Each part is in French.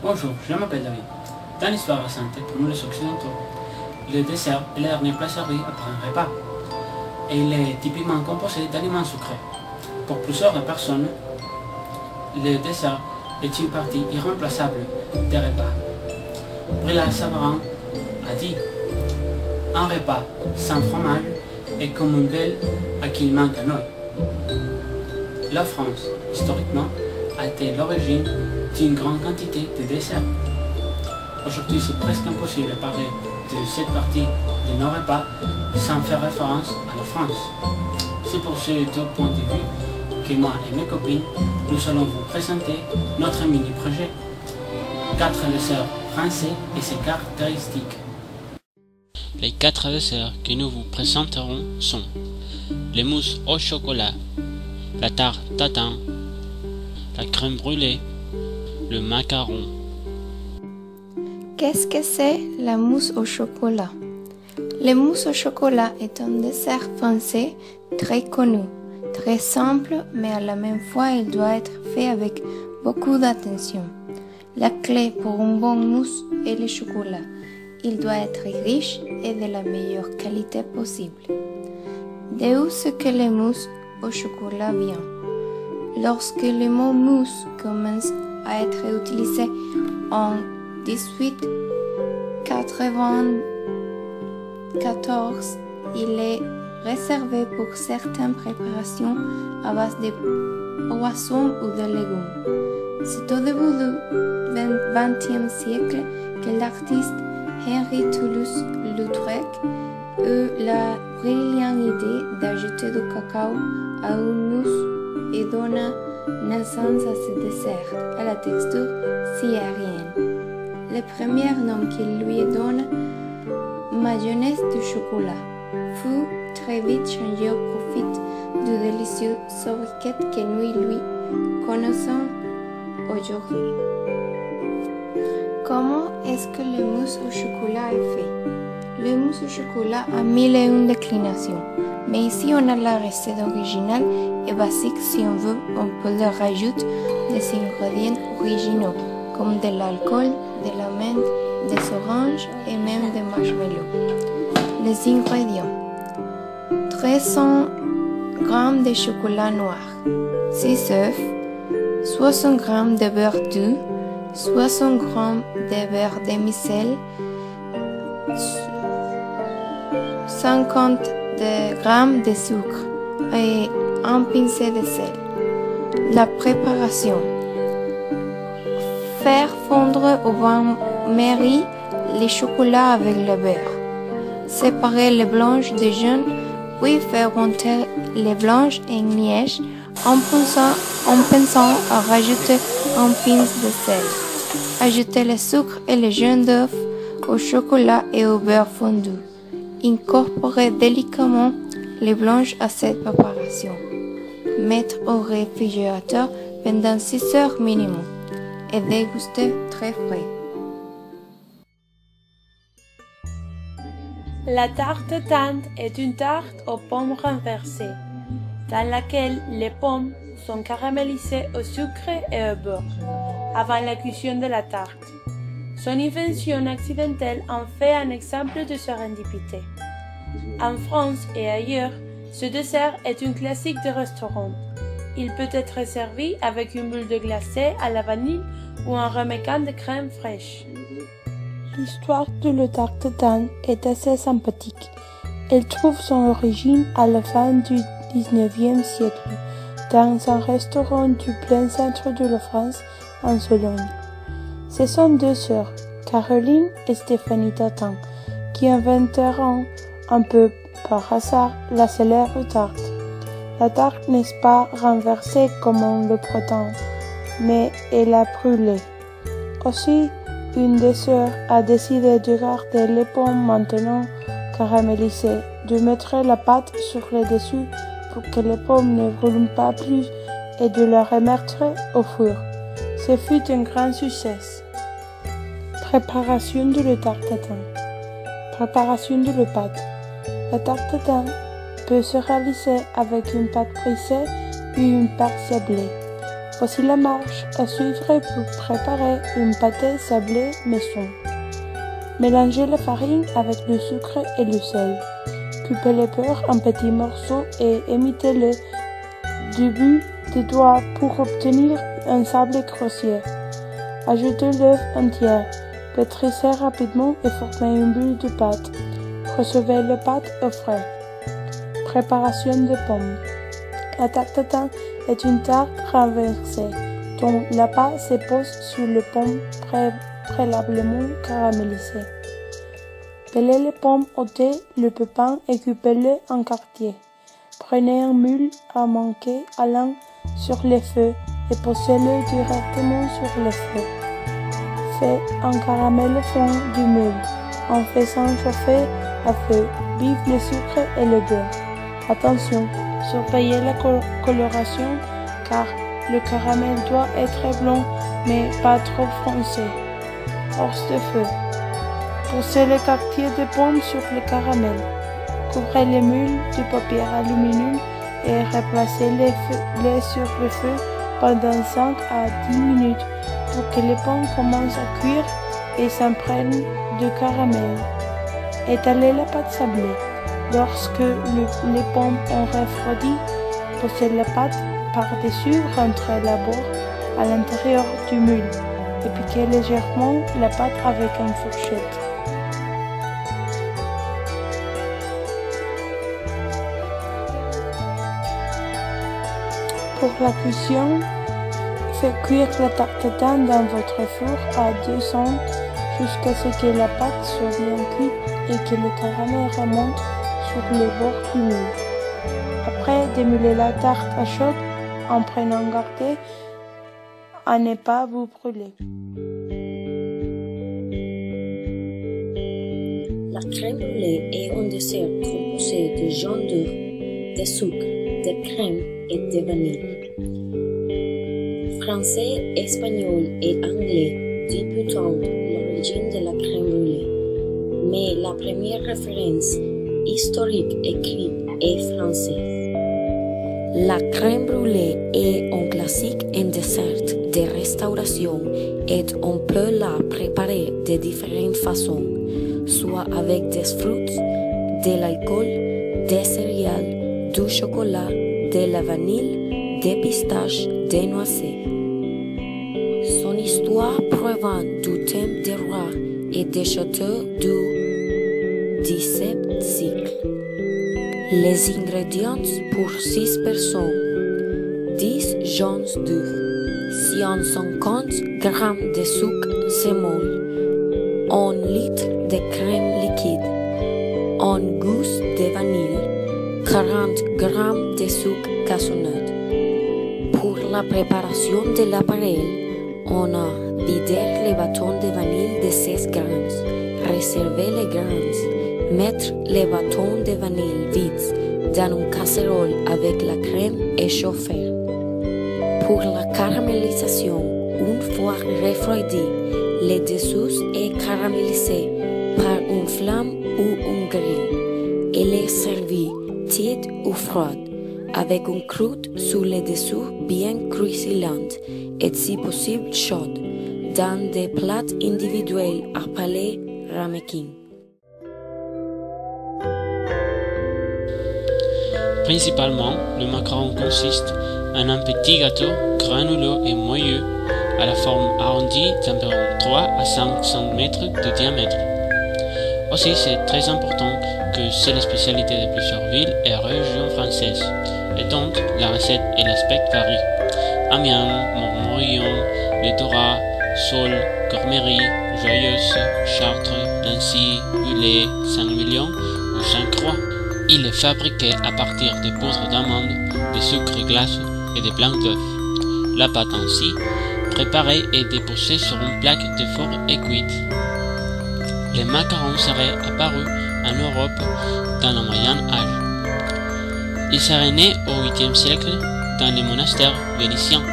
Bonjour, je m'appelle David. Dans l'histoire récente, pour nous les Occidentaux, le dessert est le dernier plat servi après un repas. Et il est typiquement composé d'aliments sucrés. Pour plusieurs personnes, le dessert est une partie irremplaçable des repas. Brila Savarin a dit « Un repas sans fromage est comme une belle à qui il manque un œil ». La France, historiquement, a été l'origine d'une grande quantité de desserts. Aujourd'hui, c'est presque impossible de parler de cette partie de nos repas sans faire référence à la France. C'est pour ces deux points de vue que moi et mes copines, nous allons vous présenter notre mini-projet 4 desserts français et ses caractéristiques. Les 4 desserts que nous vous présenterons sont les mousses au chocolat, la tarte tatin, la crème brûlée, le macaron. Qu'est-ce que c'est la mousse au chocolat? La mousse au chocolat est un dessert français très connu, très simple, mais à la même fois il doit être fait avec beaucoup d'attention. La clé pour une bonne mousse est le chocolat. Il doit être riche et de la meilleure qualité possible. D'où ce que les mousses au chocolat vient. Lorsque le mot mousse commence à être utilisé en 1894, il est réservé pour certaines préparations à base de poissons ou de légumes. C'est au début du XXe siècle que l'artiste Henri Toulouse-Lautrec eut la brillante idée d'ajouter du cacao à une mousse et donna naissance à ce dessert à la texture si aérienne. Le premier nom qu'il lui donne, mayonnaise de chocolat, fut très vite changé au profit du délicieux sobriquet que nous lui connaissons aujourd'hui. Comment est-ce que le mousse au chocolat est fait? Le mousse au chocolat a 1001 déclinations, mais ici on a la recette originale et basique. Si on veut, on peut leur rajouter des ingrédients originaux, comme de l'alcool, de la menthe, des oranges et même des marshmallows. Les ingrédients: 300 g de chocolat noir, 6 œufs, 60 g de beurre doux, 60 g de beurre demi-sel, 50 g de sucre et un pincé de sel. La préparation: faire fondre au bain-marie les chocolats avec le beurre. Séparer les blanches des jaunes, puis faire monter les blanches en liège en pensant à rajouter un pince de sel. Ajouter le sucre et les jaunes d'œufs au chocolat et au beurre fondu. Incorporer délicatement les blanches à cette préparation. Mettre au réfrigérateur pendant 6 heures minimum et déguster très frais. La tarte tante est une tarte aux pommes renversées, dans laquelle les pommes sont caramélisées au sucre et au beurre, avant la cuisson de la tarte. Son invention accidentelle en fait un exemple de sérendipité. En France et ailleurs, ce dessert est un classique de restaurant. Il peut être servi avec une bulle de glacé à la vanille ou un remécan de crème fraîche. L'histoire de la tarte tante est assez sympathique. Elle trouve son origine à la fin du XIXe siècle, dans un restaurant du plein centre de la France, en Sologne. Ce sont 2 sœurs, Caroline et Stéphanie Tatin, qui inventeront un peu par hasard la célèbre tarte. La tarte n'est pas renversée comme on le prétend, mais elle a brûlé. Aussi, une des sœurs a décidé de garder les pommes maintenant caramélisées, de mettre la pâte sur le dessus pour que les pommes ne brûlent pas plus et de les remettre au four. Ce fut un grand succès. Préparation de la tarte tatin. Préparation de la pâte. La tarte tatin peut se réaliser avec une pâte pressée et une pâte sablée. Voici la marche à suivre pour préparer une pâté sablée maison. Mélangez la farine avec le sucre et le sel. Coupez le beurre en petits morceaux et imitez-le du bout des doigts pour obtenir un sablé grossier. Ajoutez l'œuf entier, pétrissez rapidement et formez une bulle de pâte. Recevez la pâte au frais. Préparation des pommes. La tarte tatin est une tarte renversée dont la pâte se pose sur les pommes préalablement caramélisées. Pelez les pommes, ôtez le pépin et coupez-les en quartiers. Prenez un moule à manquer allant sur le feu et posez-le directement sur le feu. Faites un caramel au fond du moule en faisant chauffer à feu vif le sucre et le beurre. Attention, surveillez la coloration car le caramel doit être blanc mais pas trop foncé. Hors de feu. Posez le quartier de pommes sur le caramel. Couvrez les moules de papier aluminium et replacez-les sur le feu pendant 5 à 10 minutes pour que les pommes commencent à cuire et s'imprègnent de caramel. Étalez la pâte sablée. Lorsque les pommes ont refroidi, posez la pâte par-dessus, rentrez la bord à l'intérieur du moule et piquez légèrement la pâte avec une fourchette. Pour la cuisson, faites cuire la tarte tatin dans votre four à 200 jusqu'à ce que la pâte soit bien cuite et que le caramel remonte sur les bords du moule. Après, démoulez la tarte à chaud en prenant garde à ne pas vous brûler. La crème brûlée est un dessert composé de jaune d'œuf, de sucre, de crème et de vanille. Français, espagnol et anglais disputent l'origine de la crème brûlée, mais la première référence historique écrite est française. La crème brûlée est un classique en dessert de restauration et on peut la préparer de différentes façons, soit avec des fruits, de l'alcool, des céréales, du chocolat, de la vanille, des pistaches, des noisettes. Son histoire provient du temps des rois et des châteaux du XVIIe siècle. Les ingrédients pour 6 personnes: 10 jaunes d'œufs, 150 g de sucre sémoule, 1 litre de crème liquide, 1 gousse de vanille, 40 g de sucre cassonade. Pour la préparation de l'appareil, on a vidé les bâtons de vanille de 16 g, réservé les grains, mettre les bâtons de vanille vides dans une casserole avec la crème et chauffer. Pour la caramélisation, une fois refroidi, le dessous est caramélisé par une flamme ou un grill. Il est servi tiède ou froid, avec une croûte sur le dessous bien croustillante et si possible chaude, dans des plats individuels appelés ramequins. Principalement, le macaron consiste en un petit gâteau granuleux et moelleux à la forme arrondie d'environ 3 à 5 cm de diamètre. Aussi, c'est très important que c'est la spécialité de plusieurs villes et régions françaises, et donc la recette et l'aspect varient. Amiens, Montmorillon, Le Dorat, Saules, Cormery, Joyeuse, Chartres, Nancy, Bullet, Saint-Émilion ou Sainte-Croix. Il est fabriqué à partir de poudre d'amande, de sucre glace et de blanc d'œuf. La pâte ainsi préparée est déposée sur une plaque de four et cuite. Les macarons seraient apparus en Europe dans le Moyen Âge. Ils seraient nés au 8e siècle dans les monastères vénitiens.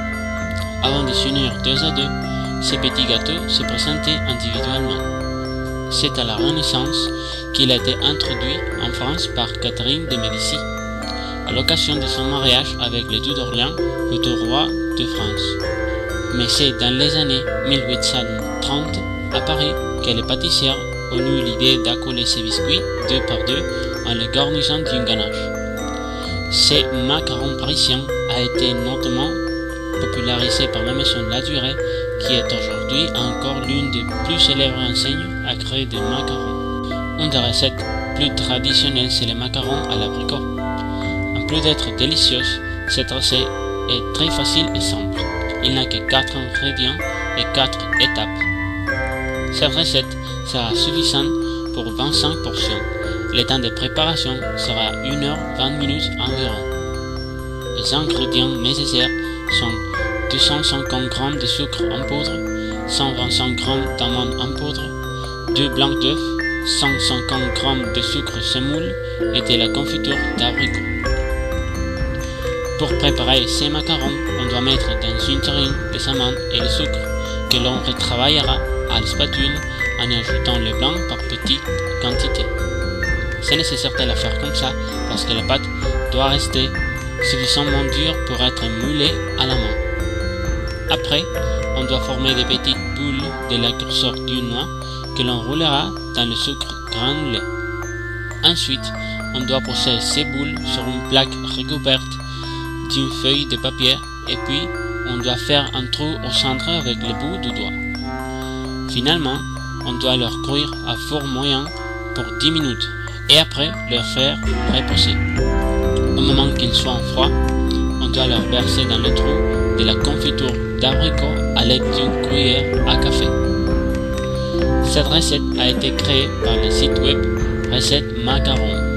Avant de s'unir 2 à 2, ces petits gâteaux se présentaient individuellement. C'est à la Renaissance qu'il a été introduit en France par Catherine de Médicis, à l'occasion de son mariage avec le duc d'Orléans, futur roi de France. Mais c'est dans les années 1830 à Paris que les pâtissières ont eu l'idée d'accoler ces biscuits deux par deux en les garnissant d'une ganache. Ces macarons parisiens a été notamment popularisé par la maison Ladurée, qui est aujourd'hui encore l'une des plus célèbres enseignes à créer des macarons. Une des recettes plus traditionnelles, c'est les macarons à l'abricot. En plus d'être délicieuse, cette recette est très facile et simple. Il n'a que 4 ingrédients et 4 étapes. Cette recette sera suffisante pour 25 portions. Le temps de préparation sera 1h20 environ. Les ingrédients nécessaires sont 250 g de sucre en poudre, 125 g d'amandes en poudre, 2 blancs d'œufs, 150 g de sucre semoule et de la confiture d'abricot. Pour préparer ces macarons, on doit mettre dans une terrine des amandes et le sucre que l'on retravaillera à la spatule en ajoutant le blanc par petites quantités. C'est nécessaire de la faire comme ça parce que la pâte doit rester suffisamment dure pour être moulée à la main. Après, on doit former des petites boules de la grosseur d'une noix que l'on roulera dans le sucre granulé. Ensuite, on doit poser ces boules sur une plaque recouverte d'une feuille de papier et puis on doit faire un trou au centre avec le bout du doigt. Finalement, on doit leur cuire à four moyen pour 10 minutes et après leur faire reposer. Au moment qu'ils soient froids, on doit leur verser dans le trou de la confiture d'abricot à l'aide d'une cuillère à café. Cette recette a été créée par le site web Recette Macaron.